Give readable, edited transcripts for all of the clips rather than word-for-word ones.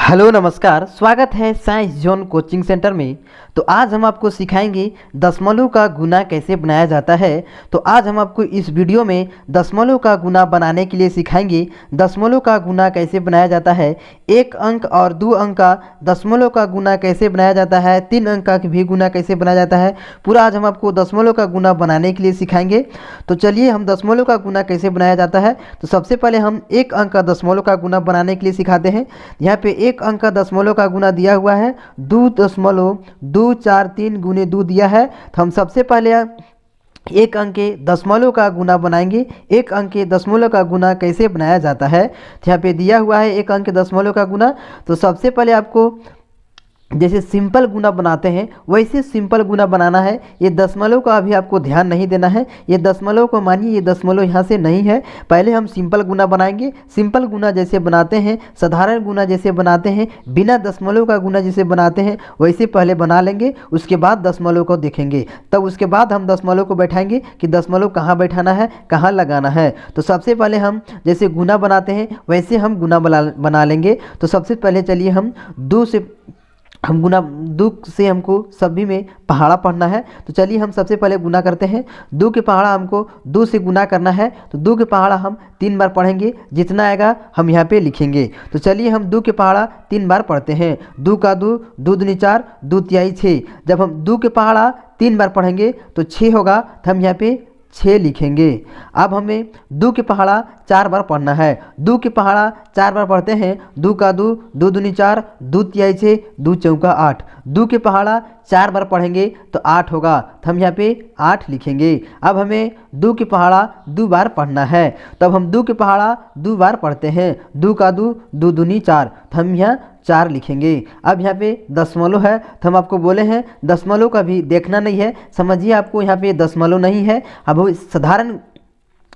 Hello नमस्कार, स्वागत है साइंस जोन कोचिंग सेंटर में। तो आज हम आपको सिखाएंगे दशमलव का गुना कैसे बनाया जाता है। तो आज हम आपको इस वीडियो में दशमलव का गुना बनाने के लिए सिखाएंगे दशमलव का गुना कैसे बनाया जाता है, एक अंक और दो अंक का दशमलव का गुना कैसे बनाया जाता है, तीन अंक का भी गुना कैसे बनाया जाता है। पूरा आज हम आपको दशमलव का गुना बनाने के लिए सिखाएंगे। तो चलिए हम दशमलव का गुना कैसे बनाया जाता है। तो सबसे पहले हम एक अंक का दशमलव का गुना बनाने के लिए सिखाते हैं। यहाँ पे एक अंक का दशमलव का गुना दिया हुआ है 2.243 गुने 2 दिया है। तो हम सबसे पहले एक अंक के दशमलव का गुना बनाएंगे। एक अंक के दशमलव का गुना कैसे बनाया जाता है, तो यहाँ पे दिया हुआ है एक अंक के दशमलव का गुना। तो सबसे पहले आपको जैसे सिंपल गुना बनाते हैं वैसे सिंपल गुना बनाना है। ये दशमलव का अभी आपको ध्यान नहीं देना है, ये दशमलव को मानिए ये दशमलव यहाँ से नहीं है। पहले हम सिंपल गुना बनाएंगे। सिंपल गुना जैसे बनाते हैं, साधारण गुना जैसे बनाते हैं, बिना दशमलव का गुना जैसे बनाते हैं वैसे पहले बना लेंगे। उसके बाद दशमलव को देखेंगे, तब उसके बाद हम दशमलव को बैठाएंगे कि दशमलव कहाँ बैठाना है, कहाँ लगाना है। तो सबसे पहले हम जैसे गुना बनाते हैं वैसे हम गुना बना लेंगे। तो सबसे पहले चलिए हम गुना दो से हमको सभी में पहाड़ा पढ़ना है। तो चलिए हम सबसे पहले गुना करते हैं। दो के पहाड़ा हमको दो से गुना करना है। तो दो के पहाड़ा हम 3 बार पढ़ेंगे, जितना आएगा हम यहाँ पे लिखेंगे। तो चलिए हम दो के पहाड़ा 3 बार पढ़ते हैं। दो का दो, दो दूनी 4, दो तिहाई 6। जब हम दो के पहाड़ा 3 बार पढ़ेंगे तो 6 होगा, तो हम यहाँ पे 6 लिखेंगे। अब हमें दो के पहाड़ा 4 बार पढ़ना है। दो के पहाड़ा 4 बार पढ़ते हैं। दो का दो, दो दूनी 4, दो तिहाई 6, दो चौका 8। दो के पहाड़ा 4 बार पढ़ेंगे तो 8 होगा, तो हम यहाँ पे 8 लिखेंगे। अब हमें दो के पहाड़ा 2 बार पढ़ना है। तब हम दो के पहाड़ा 2 बार पढ़ते हैं। दो का दो, दो दूनी 4, तो हम यहाँ 4 लिखेंगे। अब यहाँ पे दशमलव है, तो हम आपको बोले हैं दशमलव का भी देखना नहीं है। समझिए आपको यहाँ पे दशमलव नहीं है। अब साधारण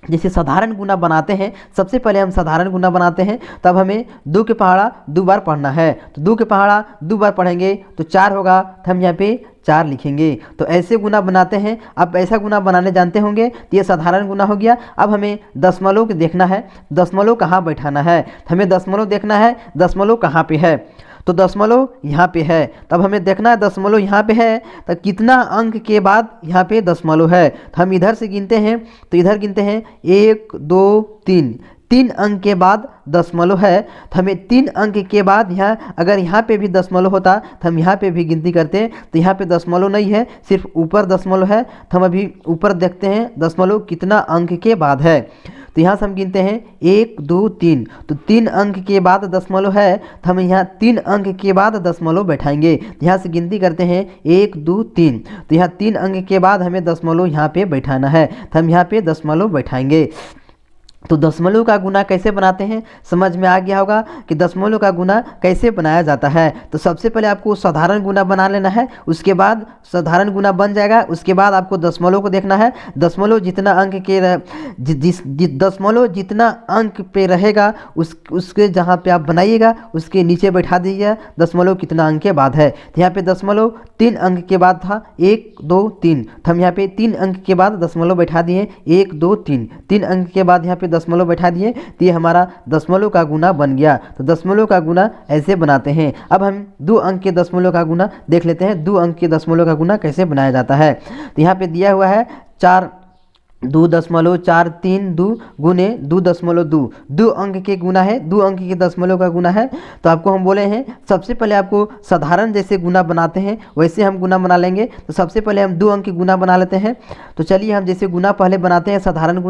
जैसे साधारण गुना बनाते हैं, सबसे पहले हम साधारण गुना बनाते हैं। तब हमें दो के पहाड़ा 2 बार पढ़ना है। तो दो के पहाड़ा 2 बार पढ़ेंगे तो 4 होगा, तो हम यहाँ पे 4 लिखेंगे। तो ऐसे गुना बनाते हैं। आप ऐसा गुना बनाने जानते होंगे, तो ये साधारण गुना हो गया। अब हमें दशमलव को देखना है, दशमलव कहाँ बैठाना है। तो हमें दशमलव देखना है, दशमलव कहाँ पे है। तो दशमलव यहाँ पे है। तब हमें देखना है दशमलव यहाँ पे है तो कितना अंक के बाद यहाँ पे दशमलव है। तो हम इधर से गिनते हैं, तो इधर गिनते हैं 1 2 3, 3 अंक के बाद दशमलव है। तो हमें 3 अंक के बाद यहाँ अगर यहाँ पे भी दशमलव होता तो हम यहाँ पे भी गिनती करते। तो यहाँ पे दशमलव नहीं है, सिर्फ ऊपर दशमलव है। तो हम अभी ऊपर देखते हैं दशमलव कितना अंक के बाद है। तो यहाँ से हम गिनते हैं 1 2 3, तो 3 अंक के बाद दशमलव है। तो हम यहाँ 3 अंक के बाद दशमलव बैठाएंगे। यहाँ से गिनती करते हैं 1 2 3, तो यहाँ 3 अंक के बाद हमें दशमलव यहाँ पे बैठाना है। तो हम यहाँ पे दशमलव बैठाएंगे। तो दशमलव का गुना कैसे बनाते हैं समझ में आ गया होगा कि दशमलव का गुना कैसे बनाया जाता है। तो सबसे पहले आपको साधारण गुना बना लेना है, उसके बाद साधारण गुना बन जाएगा, उसके बाद आपको दशमलव को देखना है। दशमलव जितना अंक के दशमलव जितना अंक पे रहेगा उसके जहाँ पे आप बनाइएगा उसके नीचे बैठा दीजिए दशमलव कितना अंक के बाद है। तो यहाँ पे दशमलव 3 अंक के बाद था 1 2 3, तो हम यहाँ पे 3 अंक के बाद दशमलव बैठा दिए 1 2 3, 3 अंक के बाद यहाँ पे दशमलव बैठा दिए। तो ये हमारा दशमलव का गुना बन गया। तो दशमलव का गुना ऐसे बनाते हैं। अब हम 2 अंक के दशमलव का गुना देख लेते हैं। 2 अंक के दशमलव का गुना कैसे बनाया जाता है। तो यहाँ पे दिया हुआ है 2.43 गुने 2.2, 2 अंक के गुना है, 2 अंक के दशमलव का गुना है। तो आपको हम बोले हैं सबसे पहले आपको साधारण जैसे गुना बनाते हैं वैसे हम गुना बना लेंगे। तो सबसे पहले हम 2 अंक के गुना बना लेते हैं। तो चलिए हम जैसे गुना पहले बनाते हैं साधारण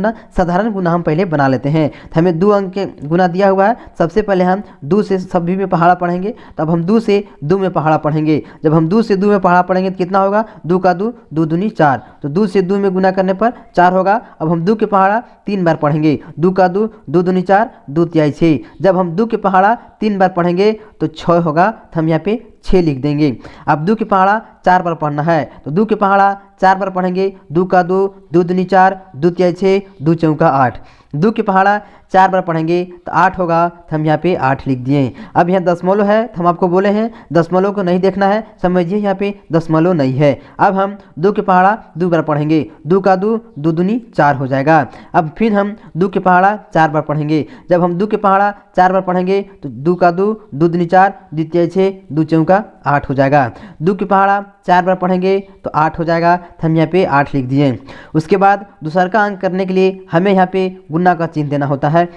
गुना हम पहले बना लेते हैं। तो हमें 2 अंक के गुना दिया हुआ है। सबसे पहले हम 2 से सभी में पहाड़ा पढ़ेंगे। तब हम 2 से 2 में पहाड़ा पढ़ेंगे। जब हम 2 से 2 में पहाड़ा पढ़ेंगे तो कितना होगा, 2 का 2, 2 दूनी 4, तो 2 से 2 में गुना करने पर 4 होगा। अब हम 2 के पहाड़ा 3 बार पढ़ेंगे। 2 का 2, 2 दूनी 4, 2 तिहाई 6। जब हम 2 के पहाड़ा 3 बार पढ़ेंगे तो 6 होगा, तो हम यहाँ पे 6 लिख देंगे। अब 2 के पहाड़ा 4 बार पढ़ना है। तो 2 के पहाड़ा 4 बार पढ़ेंगे। 2 का 2, 2 दूनी 4, 2 तिहाई 6, 2 चौका 8। 2 के पहाड़ा 4 बार पढ़ेंगे तो 8 होगा, तो हम यहाँ पे 8 लिख दिए। अब यहाँ दशमलव है तो हम आपको बोले हैं दशमलव को नहीं देखना है, समझिए यहाँ पे दशमलव नहीं है। अब हम 2 के पहाड़ा 2 बार पढ़ेंगे, 2 का 2, 2 दूनी 4 हो जाएगा। अब फिर हम 2 के पहाड़ा 4 बार पढ़ेंगे, जब हम 2 के पहाड़ा 4 बार पढ़ेंगे तो 2 का 2, 2 दूनी 4, द्वितीय 6, 2 चौका 8 हो जाएगा। 2 के पहाड़ा 4 बार पढ़ेंगे तो 8 हो जाएगा, तो हम यहाँ पे 8 लिख दिए। उसके बाद दूसरा का अंक करने के लिए हमें यहाँ पे गुना का चिन्ह देना होता है,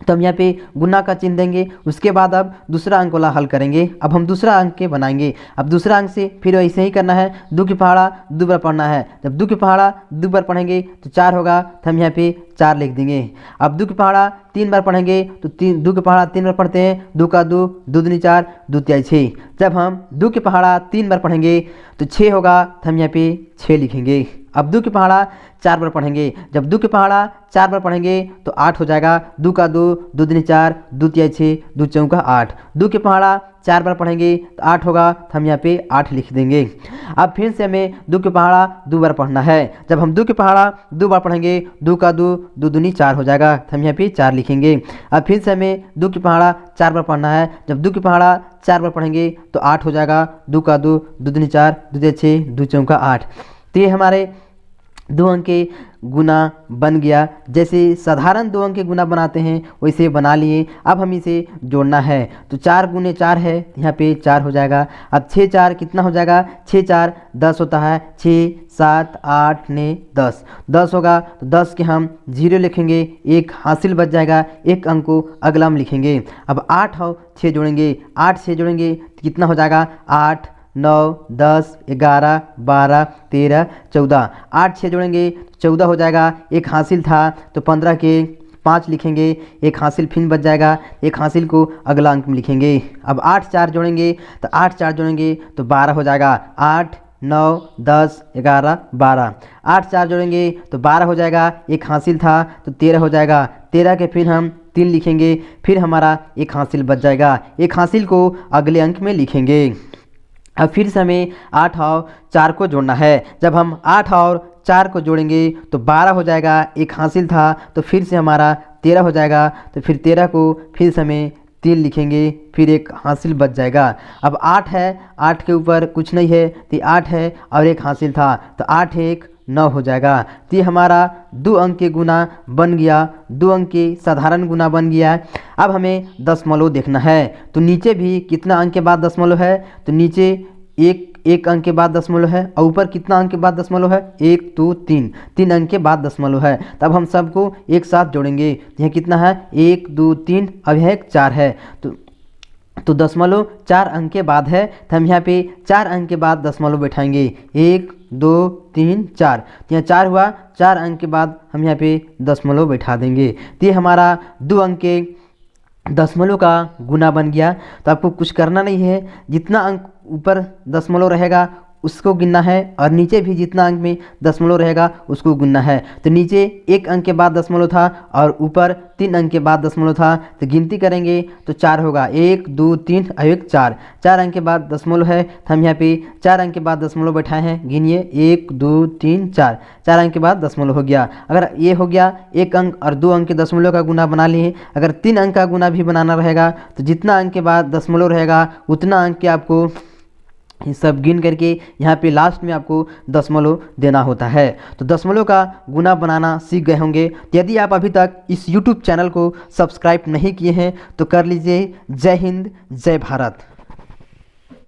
तो हम यहाँ पे गुना का चिन्ह देंगे। उसके बाद अब दूसरा अंक वाला हल करेंगे। अब हम दूसरा अंक के बनाएंगे। अब दूसरा अंक से फिर वैसे ही करना है, 2 के पहाड़ा 2 बार पढ़ना है। जब 2 के पहाड़ा 2 बार पढ़ेंगे तो 4 होगा, तो हम यहाँ पे 4 लिख देंगे। अब 2 के पहाड़ा 3 बार पढ़ेंगे तो 2 के पहाड़ा 3 बार पढ़ते हैं, 2 का 2, 2 दूनी 4, 2 तिहाई 6। जब हम 2 के पहाड़ा 3 बार पढ़ेंगे तो 6 होगा, तो हम यहाँ पे 6 लिखेंगे। अब 2 के पहाड़ा 4 बार पढ़ेंगे, जब 2 के पहाड़ा 4 बार पढ़ेंगे तो 8 हो जाएगा, 2 का 2, 2 दूनी 4, 2 तिहाई 6, 2 चौका 8। 2 के पहाड़ा 4 बार पढ़ेंगे तो 8 होगा, तो हम यहाँ पे 8 लिख देंगे। अब फिर से हमें 2 के पहाड़ा 2 बार पढ़ना है। जब हम 2 के पहाड़ा 2 बार पढ़ेंगे, 2 का 2, 2 दूनी 4 हो जाएगा, तो हम यहाँ पे 4 लिखेंगे। अब फिर से हमें 2 के पहाड़ा 4 बार पढ़ना है। जब 2 के पहाड़ा 4 बार पढ़ेंगे तो 8 हो जाएगा, 2 का 2, 2 दूनी 4, 2 तिहाई 6, 2 चौका 8। तो ये हमारे 2 अंक के गुना बन गया। जैसे साधारण 2 अंक के गुना बनाते हैं वैसे बना लिए। अब हम इसे जोड़ना है, तो 4 गुने 4 है, यहाँ पे 4 हो जाएगा। अब 6 4 कितना हो जाएगा, 6 4 10 होता है, 6 7 8 9 10 10 होगा, तो 10 के हम 0 लिखेंगे, एक हासिल बच जाएगा, एक अंक को अगला हम लिखेंगे। अब 8 और 6 जोड़ेंगे, 8 6 जोड़ेंगे तो कितना हो जाएगा, 8 9 10 11 12 13 14। 8 6 जोड़ेंगे तो 14 हो जाएगा, एक हासिल था तो 15 के 5 लिखेंगे, एक हासिल फिर बच जाएगा, एक हासिल को अगला अंक में लिखेंगे। अब 8 4 जोड़ेंगे तो 8 4 जोड़ेंगे तो 12 हो जाएगा, 8 9 10 11 12। 8 4 जोड़ेंगे तो 12 हो जाएगा, एक हासिल था तो 13 हो जाएगा, 13 के फिर हम 3 लिखेंगे, फिर हमारा एक हासिल बच जाएगा, एक हासिल को अगले अंक में लिखेंगे। अब फिर से हमें 8 और 4 को जोड़ना है। जब हम 8 और 4 को जोड़ेंगे तो 12 हो जाएगा, एक हासिल था तो फिर से हमारा 13 हो जाएगा, तो फिर 13 को फिर से हमें 3 लिखेंगे, फिर एक हासिल बच जाएगा। अब 8 है, 8 के ऊपर कुछ नहीं है तो 8 है और एक हासिल था, तो 8 1 9 हो जाएगा। तो ये हमारा 2 अंक के गुना बन गया, 2 अंक के साधारण गुना बन गया। अब हमें दशमलव देखना है, तो नीचे भी कितना अंक के बाद दशमलव है, तो नीचे एक अंक के बाद दशमलव है और ऊपर कितना अंक के बाद दशमलव है, 1 2 3 3 अंक के बाद दशमलव है। तब हम सबको एक साथ जोड़ेंगे, यह कितना है, 1 2 3, अब यह 4 है, तो दशमलव 4 अंक के बाद है, तो हम यहाँ पे 4 अंक के बाद दशमलव बैठाएंगे, 1 2 3 4। तो यहाँ 4 हुआ, 4 अंक के बाद हम यहाँ पे दशमलव बैठा देंगे। तो ये हमारा 2 अंक के दशमलव का गुना बन गया। तो आपको कुछ करना नहीं है, जितना अंक ऊपर दशमलव रहेगा उसको गिनना है और नीचे भी जितना अंक में दशमलव रहेगा उसको गिनना है। तो नीचे 1 अंक के बाद दशमलव था और ऊपर 3 अंक के बाद दशमलव था, तो गिनती करेंगे तो 4 होगा, 1 2 3 और 1 4। 4 अंक के बाद दशमलव है, तो हम यहाँ पे 4 अंक के बाद दशमलव बैठाए हैं, गिनिए 1 2 3 4। 4 अंक के बाद दशमलव हो गया। अगर ये हो गया 1 अंक और 2 अंक के दशमलव का गुना बना लिए। अगर 3 अंक का गुना भी बनाना रहेगा तो जितना अंक के बाद दशमलव रहेगा उतना अंक के आपको ये सब गिन करके यहाँ पे लास्ट में आपको दशमलव देना होता है। तो दशमलव का गुना बनाना सीख गए होंगे। यदि आप अभी तक इस YouTube चैनल को सब्सक्राइब नहीं किए हैं तो कर लीजिए। जय हिंद, जय भारत।